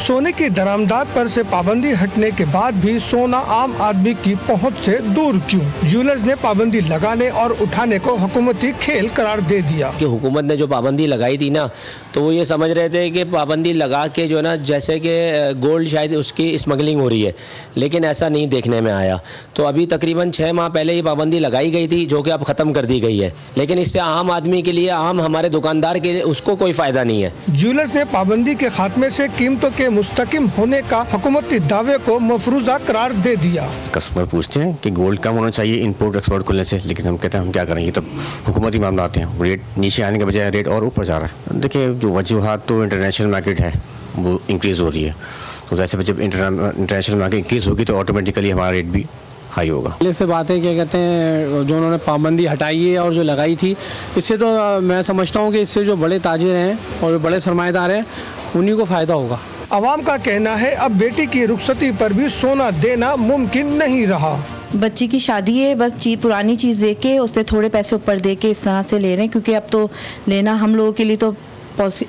सोने की दरामदात पर से पाबंदी हटने के बाद भी सोना आम आदमी की पहुंच से दूर क्यों? ज्वेलर्स ने पाबंदी लगाने और उठाने को हुकूमती खेल करार दे दिया कि हुकूमत ने जो पाबंदी लगाई थी ना, तो वो ये समझ रहे थे कि पाबंदी लगा के जो है ना, जैसे कि गोल्ड शायद उसकी स्मगलिंग हो रही है, लेकिन ऐसा नहीं देखने में आया। तो अभी तकरीबन 6 माह पहले ये पाबंदी लगाई गई थी, जो कि अब ख़त्म कर दी गई है, लेकिन इससे आम आदमी के लिए, आम हमारे दुकानदार के लिए उसको कोई फ़ायदा नहीं है। ज्वेलर्स ने पाबंदी के खात्मे से कीमतों के मुस्तकिम होने का हुकूमती दावे को मफरूजा करार दे दिया। कस्टमर पूछते हैं कि गोल्ड कम होना चाहिए इम्पोर्ट एक्सपोर्ट खुलने से, लेकिन हम कहते हैं हम क्या करेंगे, तब हुकूमती मामला आते हैं, रेट नीचे आने के बजाय रेट और ऊपर जा रहा है। देखिए, जो वजूहात तो इंटरनेशनल मार्केट है वो इंक्रीज़ हो रही है, तो जैसे जब इंटरनेशनल मार्केट इंक्रीज़ होगी तो ऑटोमेटिकली हमारा रेट भी हाई होगा। पहले से बात है, क्या कहते हैं, जो उन्होंने पाबंदी हटाई है और जो लगाई थी, इससे तो मैं समझता हूँ कि इससे जो बड़े ताजिर हैं और बड़े सरमाएदार हैं उन्हीं को फ़ायदा होगा। अवाम का कहना है अब बेटी की रुखसती पर भी सोना देना मुमकिन नहीं रहा। बच्ची की शादी है, बस पुरानी चीज़ दे के उस पर थोड़े पैसे ऊपर दे के इस तरह से ले रहे हैं, क्योंकि अब तो लेना हम लोगों के लिए तो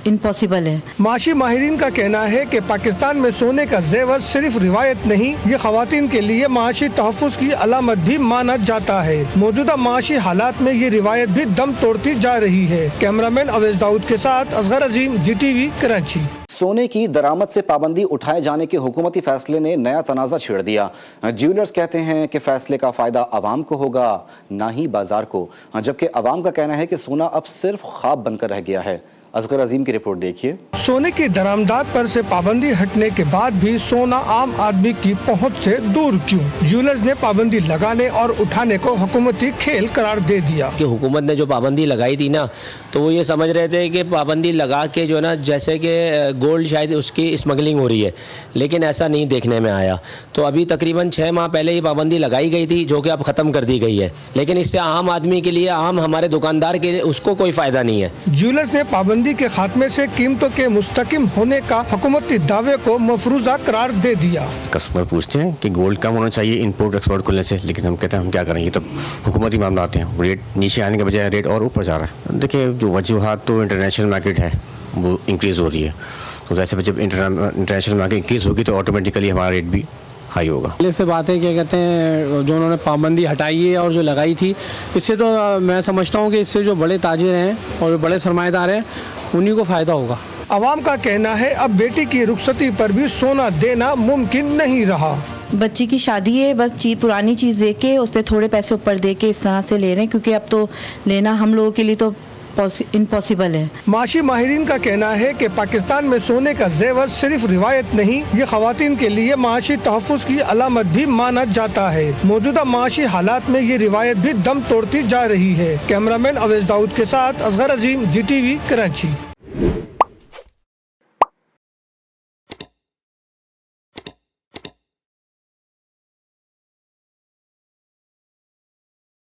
इम्पॉसिबल है। माशी माहिरीन का कहना है कि पाकिस्तान में सोने का जेवर सिर्फ रिवायत नहीं, ये खवातीन के लिए माशी तहफ़्फ़ुज़ की अलामत भी माना जाता है। मौजूदा माशी हालात में ये रिवायत भी दम तोड़ती जा रही है। कैमरामैन अवैस दाऊद के साथ असगर अजीम, GTV, कराची। सोने की दरामद से पाबंदी उठाए जाने के हुकूमती फैसले ने नया तनाज़ा छेड़ दिया। ज्वेलर्स कहते हैं कि फैसले का फ़ायदा आवाम को होगा, ना ही बाजार को, जबकि आवाम का कहना है कि सोना अब सिर्फ ख्वाब बनकर रह गया है। असगर अजीम की रिपोर्ट देखिए। सोने की दरामदात पर से पाबंदी हटने के बाद भी सोना आम आदमी की पहुंच से दूर क्यों? ज्वेलर्स ने पाबंदी लगाने और उठाने को हुकूमती खेल करार दे दिया कि हुकूमत ने जो पाबंदी लगाई थी ना, तो वो ये समझ रहे थे कि पाबंदी लगा के जो है ना, जैसे कि गोल्ड शायद उसकी स्मगलिंग हो रही है, लेकिन ऐसा नहीं देखने में आया। तो अभी तकरीबन 6 माह पहले ये पाबंदी लगाई गई थी, जो कि अब ख़त्म कर दी गई है, लेकिन इससे आम आदमी के लिए, आम हमारे दुकानदार के लिए उसको कोई फ़ायदा नहीं है। ज्वेलर्स ने पाबंदी के खात्मे से कीमतों के मुस्तकिम होने का हुकूमती दावे को मफरूजा करार दे दिया। कस्टमर पूछते हैं कि गोल्ड कम होना चाहिए इम्पोर्ट एक्सपोर्ट खुलने से, लेकिन हम कहते हैं हम क्या करेंगे, तब हुकूमती मामला आते हैं, रेट नीचे आने के बजाय रेट और ऊपर जा रहा है। देखिए, जो वजूहात तो इंटरनेशनल मार्केट है वो इंक्रीज़ हो रही है, तो जैसे जब इंटरनेशनल मार्केट इंक्रीज़ होगी तो ऑटोमेटिकली हमारा रेट भी हाई होगा। पहले से बात है, क्या कहते हैं, जो उन्होंने पाबंदी हटाई है और जो लगाई थी, इससे तो मैं समझता हूँ कि इससे जो बड़े ताजिर हैं और बड़े सरमाएदार हैं उन्हीं को फ़ायदा होगा। अवाम का कहना है अब बेटी की रुखसती पर भी सोना देना मुमकिन नहीं रहा। बच्ची की शादी है, बस पुरानी चीज़ दे के उस पर थोड़े पैसे ऊपर दे के इस तरह से ले रहे हैं, क्योंकि अब तो लेना हम लोगों के लिए तो इम्पॉसिबल है। माशी माहिरीन का कहना है कि पाकिस्तान में सोने का जेवर सिर्फ रिवायत नहीं, ये खवातीन के लिए माशी तहफ़्फ़ुज़ की अलामत भी माना जाता है। मौजूदा माशी हालात में ये रिवायत भी दम तोड़ती जा रही है। कैमरामैन अवैस दाऊद के साथ असगर अजीम, GTV, कराची।